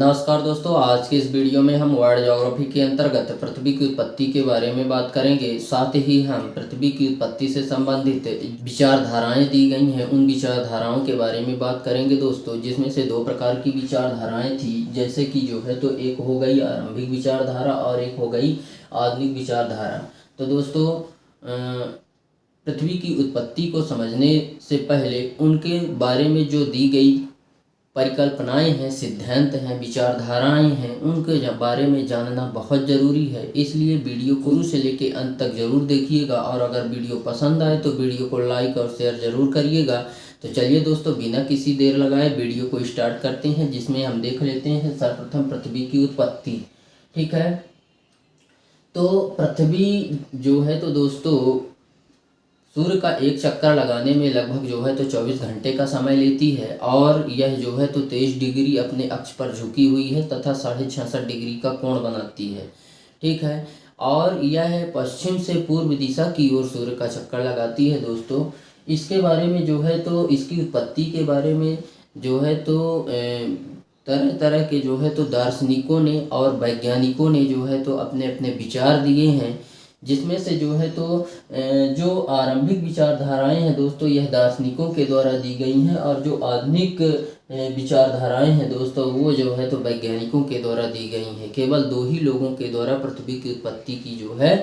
नमस्कार दोस्तों, आज के इस वीडियो में हम वर्ल्ड ज्योग्राफी के अंतर्गत पृथ्वी की उत्पत्ति के बारे में बात करेंगे। साथ ही हम पृथ्वी की उत्पत्ति से संबंधित विचारधाराएं दी गई हैं, उन विचारधाराओं के बारे में बात करेंगे दोस्तों, जिसमें से दो प्रकार की विचारधाराएं थी। जैसे कि जो है तो एक हो गई आरंभिक विचारधारा और एक हो गई आधुनिक विचारधारा। तो दोस्तों, पृथ्वी की उत्पत्ति को समझने से पहले उनके बारे में जो दी गई परिकल्पनाएं हैं, सिद्धांत हैं, विचारधाराएं हैं, उनके बारे में जानना बहुत ज़रूरी है। इसलिए वीडियो को शुरू से लेकर अंत तक ज़रूर देखिएगा और अगर वीडियो पसंद आए तो वीडियो को लाइक और शेयर ज़रूर करिएगा। तो चलिए दोस्तों, बिना किसी देर लगाए वीडियो को स्टार्ट करते हैं, जिसमें हम देख लेते हैं सर्वप्रथम पृथ्वी की उत्पत्ति। ठीक है, तो पृथ्वी जो है तो दोस्तों सूर्य का एक चक्कर लगाने में लगभग जो है तो 24 घंटे का समय लेती है और यह जो है तो 23 डिग्री अपने अक्ष पर झुकी हुई है तथा 66.5 डिग्री का कोण बनाती है। ठीक है, और यह पश्चिम से पूर्व दिशा की ओर सूर्य का चक्कर लगाती है दोस्तों। इसके बारे में जो है तो इसकी उत्पत्ति के बारे में जो है तो तरह तरह के जो है तो दार्शनिकों ने और वैज्ञानिकों ने जो है तो अपने अपने विचार दिए हैं, जिसमें से जो है तो जो आरंभिक विचारधाराएं हैं दोस्तों, यह दार्शनिकों के द्वारा दी गई हैं और जो आधुनिक विचारधाराएं हैं दोस्तों, वो जो है तो वैज्ञानिकों के द्वारा दी गई हैं। केवल दो ही लोगों के द्वारा पृथ्वी की उत्पत्ति की जो है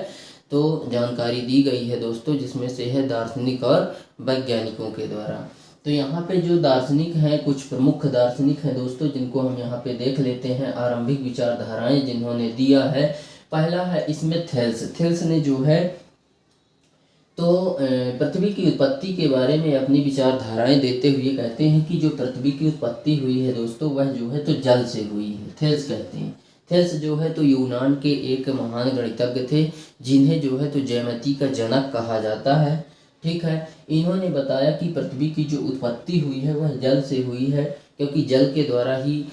तो जानकारी दी गई है दोस्तों, जिसमें से है दार्शनिक और वैज्ञानिकों के द्वारा। तो यहाँ पे जो दार्शनिक हैं, कुछ प्रमुख दार्शनिक हैं दोस्तों, जिनको हम यहाँ पे देख लेते हैं। आरंभिक विचारधाराएं जिन्होंने दिया है, पहला है इसमें थेल्स ने जो है तो पृथ्वी की उत्पत्ति के बारे में अपनी विचारधाराएं देते हुए कहते हैं कि जो पृथ्वी की उत्पत्ति हुई है दोस्तों, वह जो है तो जल से हुई है। थेल्स कहते हैं। थेल्स जो है तो यूनान के एक महान गणितज्ञ थे, जिन्हें जो है तो ज्यामिति का जनक कहा जाता है। ठीक है, इन्होंने बताया कि पृथ्वी की जो उत्पत्ति हुई है वह जल से हुई है, क्योंकि जल के द्वारा ही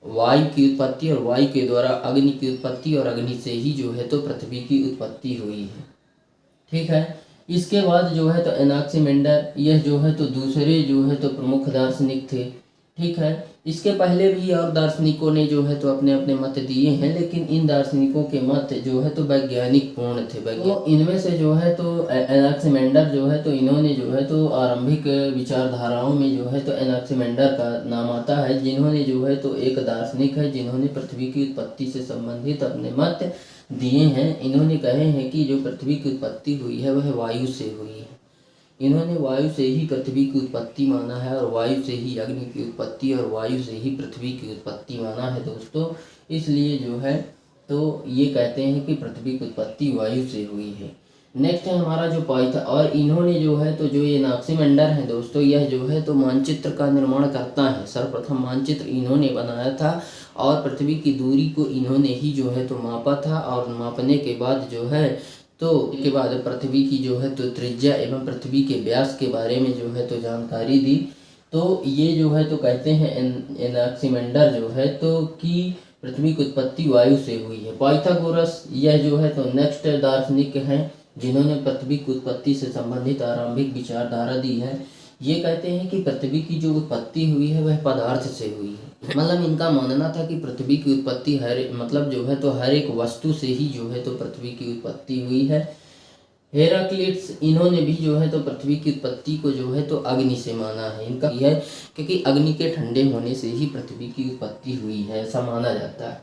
वायु की उत्पत्ति और वायु के द्वारा अग्नि की उत्पत्ति और अग्नि से ही जो है तो पृथ्वी की उत्पत्ति हुई है। ठीक है, इसके बाद जो है तो एनाक्सीमेंडर, यह जो है तो दूसरे जो है तो प्रमुख दार्शनिक थे। ठीक है, इसके पहले भी और दार्शनिकों ने जो है तो अपने अपने मत दिए हैं, लेकिन इन दार्शनिकों के मत जो है तो वैज्ञानिक पूर्ण थे। तो इनमें से जो है तो एनाक्सीमेंडर जो है तो इन्होंने जो है तो आरंभिक विचारधाराओं में जो है तो एनाक्सीमेंडर का नाम आता है, जिन्होंने जो है तो एक दार्शनिक है, जिन्होंने पृथ्वी की उत्पत्ति से संबंधित अपने मत दिए हैं। इन्होंने कहे हैं कि जो पृथ्वी की उत्पत्ति हुई है वह वायु से हुई है। इन्होंने वायु से ही पृथ्वी की उत्पत्ति माना है और वायु से ही अग्नि की उत्पत्ति और वायु से ही पृथ्वी की उत्पत्ति माना है दोस्तों। इसलिए जो है तो ये कहते हैं कि पृथ्वी की उत्पत्ति वायु से हुई है। नेक्स्ट है हमारा जो पाइथन, और इन्होंने जो है तो जो ये एनाक्सीमेंडर है दोस्तों, यह जो है तो मानचित्र का निर्माण करता है। सर्वप्रथम मानचित्र इन्होंने बनाया था और पृथ्वी की दूरी को इन्होंने ही जो है तो मापा था, और मापने के बाद जो है तो इसके बाद पृथ्वी की जो है तो त्रिज्या एवं पृथ्वी के व्यास के बारे में जो है तो जानकारी दी। तो ये जो है तो कहते हैं एनाक्सीमेंडर जो है तो कि पृथ्वी की उत्पत्ति वायु से हुई है। पाइथागोरस, यह जो है तो नेक्स्ट दार्शनिक हैं, जिन्होंने पृथ्वी की उत्पत्ति से संबंधित आरंभिक विचारधारा दी है। ये कहते हैं कि पृथ्वी की जो उत्पत्ति हुई है वह पदार्थ से हुई है। मतलब इनका मानना था कि पृथ्वी की उत्पत्ति मतलब जो है तो हर एक वस्तु से ही जो है तो पृथ्वी की उत्पत्ति हुई है। हेराक्लिट्स, इन्होंने भी जो है तो पृथ्वी की उत्पत्ति को जो है तो अग्नि से माना है। इनका यह है क्योंकि अग्नि के ठंडे होने से ही पृथ्वी की उत्पत्ति हुई है, ऐसा माना जाता है।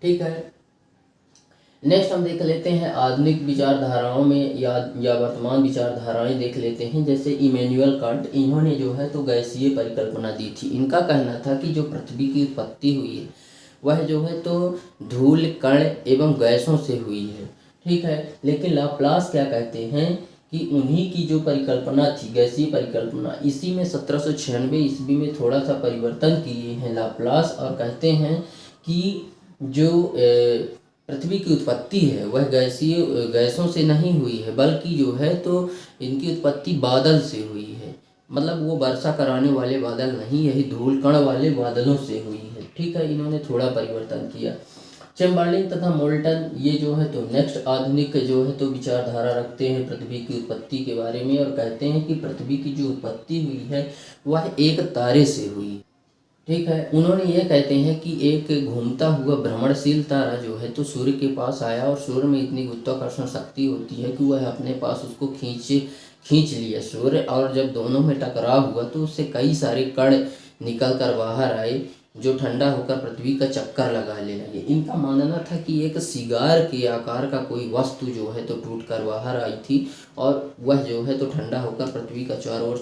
ठीक है, नेक्स्ट हम देख लेते हैं आधुनिक विचारधाराओं में या वर्तमान विचारधाराएं देख लेते हैं। जैसे इमैनुअल कांट, इन्होंने जो है तो गैसीय परिकल्पना दी थी। इनका कहना था कि जो पृथ्वी की उत्पत्ति हुई है वह जो है तो धूल, कण एवं गैसों से हुई है। ठीक है, लेकिन लाप्लास क्या कहते हैं कि उन्हीं की जो परिकल्पना थी, गैसीय परिकल्पना, इसी में 1796 ईस्वी में थोड़ा सा परिवर्तन किए हैं लाप्लास, और कहते हैं कि जो पृथ्वी की उत्पत्ति है वह गैसों से नहीं हुई है, बल्कि जो है तो इनकी उत्पत्ति बादल से हुई है। मतलब वो वर्षा कराने वाले बादल नहीं, यही धूल कण वाले बादलों से हुई है। ठीक है, इन्होंने थोड़ा परिवर्तन किया। चैम्बरलिन तथा मोल्टन, ये जो है तो नेक्स्ट आधुनिक जो है तो विचारधारा रखते हैं पृथ्वी की उत्पत्ति के बारे में, और कहते हैं कि पृथ्वी की जो उत्पत्ति हुई है वह एक तारे से हुई। ठीक है। उन्होंने ये कहते हैं कि एक घूमता हुआ भ्रमणशील तारा जो है तो सूर्य के पास आया और सूर्य में इतनी गुरुत्वाकर्षण शक्ति होती है कि वह अपने पास उसको खींच लिया सूर्य, और जब दोनों में टकराव हुआ तो उससे कई सारे कण निकल कर बाहर आए जो ठंडा होकर पृथ्वी का चक्कर लगाने लगे। इनका मानना था कि एक सिगार के आकार का कोई वस्तु जो है तो टूट कर बाहर आई थी और वह जो है तो ठंडा होकर पृथ्वी का चारों ओर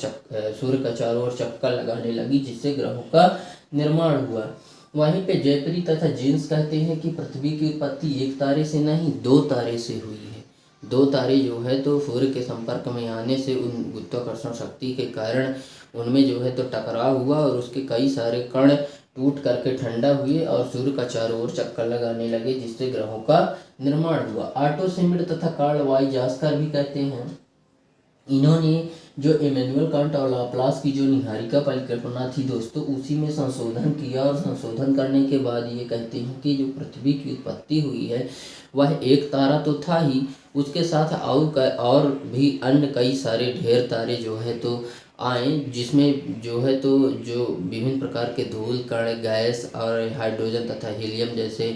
सूर्य का चारों ओर चक्कर लगाने लगी, जिससे ग्रहों का निर्माण हुआ। वहीं पे जयपरी तथा जीन्स कहते हैं कि पृथ्वी की उत्पत्ति एक तारे से नहीं 2 तारे से हुई है। 2 तारे जो है तो सूर्य के संपर्क में आने से उन गुरुत्वाकर्षण शक्ति के कारण उनमें जो है तो टकराव हुआ और उसके कई सारे कण टूट करके ठंडा हुए और सूर्य का चारों ओर चक्कर लगाने लगे, जिससे ग्रहों का निर्माण हुआ। आर्टो शिमिट तथा कार्ल वाइजास्कर भी कहते हैं, इन्होंने जो इमैनुअल कांट और लाप्लास की जो निहारिका परिकल्पना थी दोस्तों, उसी में संशोधन किया और संशोधन करने के बाद ये कहते हैं कि जो पृथ्वी की उत्पत्ति हुई है वह एक तारा तो था ही, उसके साथ और भी अन्य कई सारे ढेर तारे जो है तो आए, जिसमें जो है तो जो विभिन्न प्रकार के धूल कण गैस और हाइड्रोजन तथा हीलियम जैसे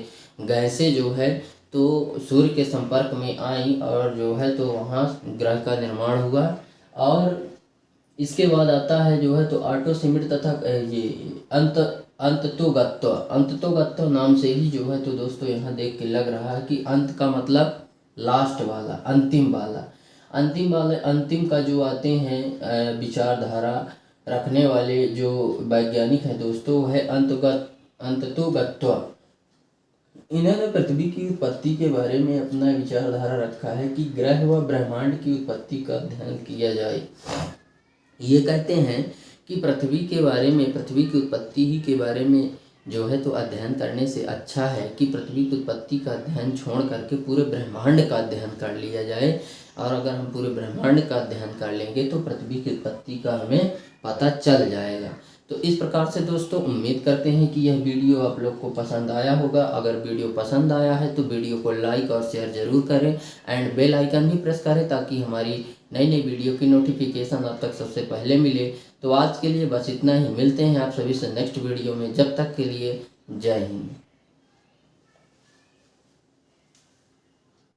गैसें जो है तो सूर्य के संपर्क में आई और जो है तो वहाँ ग्रह का निर्माण हुआ। और इसके बाद आता है जो है तो आर्टो शिमिट तथा ये अंततोगत्व नाम से ही जो है तो दोस्तों यहाँ देख के लग रहा है कि अंत का मतलब लास्ट वाला, अंतिम का जो आते हैं विचारधारा रखने वाले जो वैज्ञानिक हैं दोस्तों, वह अंततोगत्व। इन्होंने पृथ्वी की उत्पत्ति के बारे में अपना विचारधारा रखा है कि ग्रह व ब्रह्मांड की उत्पत्ति का अध्ययन किया जाए। ये कहते हैं कि पृथ्वी की उत्पत्ति ही के बारे में जो है तो अध्ययन करने से अच्छा है कि पृथ्वी की उत्पत्ति का अध्ययन छोड़ करके पूरे ब्रह्मांड का अध्ययन कर लिया जाए। और अगर हम पूरे ब्रह्मांड का अध्ययन कर लेंगे तो पृथ्वी की उत्पत्ति का हमें पता चल जाएगा। तो इस प्रकार से दोस्तों उम्मीद करते हैं कि यह वीडियो आप लोग को पसंद आया होगा। अगर वीडियो पसंद आया है तो वीडियो को लाइक और शेयर ज़रूर करें एंड बेल आइकन भी प्रेस करें ताकि हमारी नई वीडियो की नोटिफिकेशन आप तक सबसे पहले मिले। तो आज के लिए बस इतना ही, मिलते हैं आप सभी से नेक्स्ट वीडियो में। जब तक के लिए जय हिंद।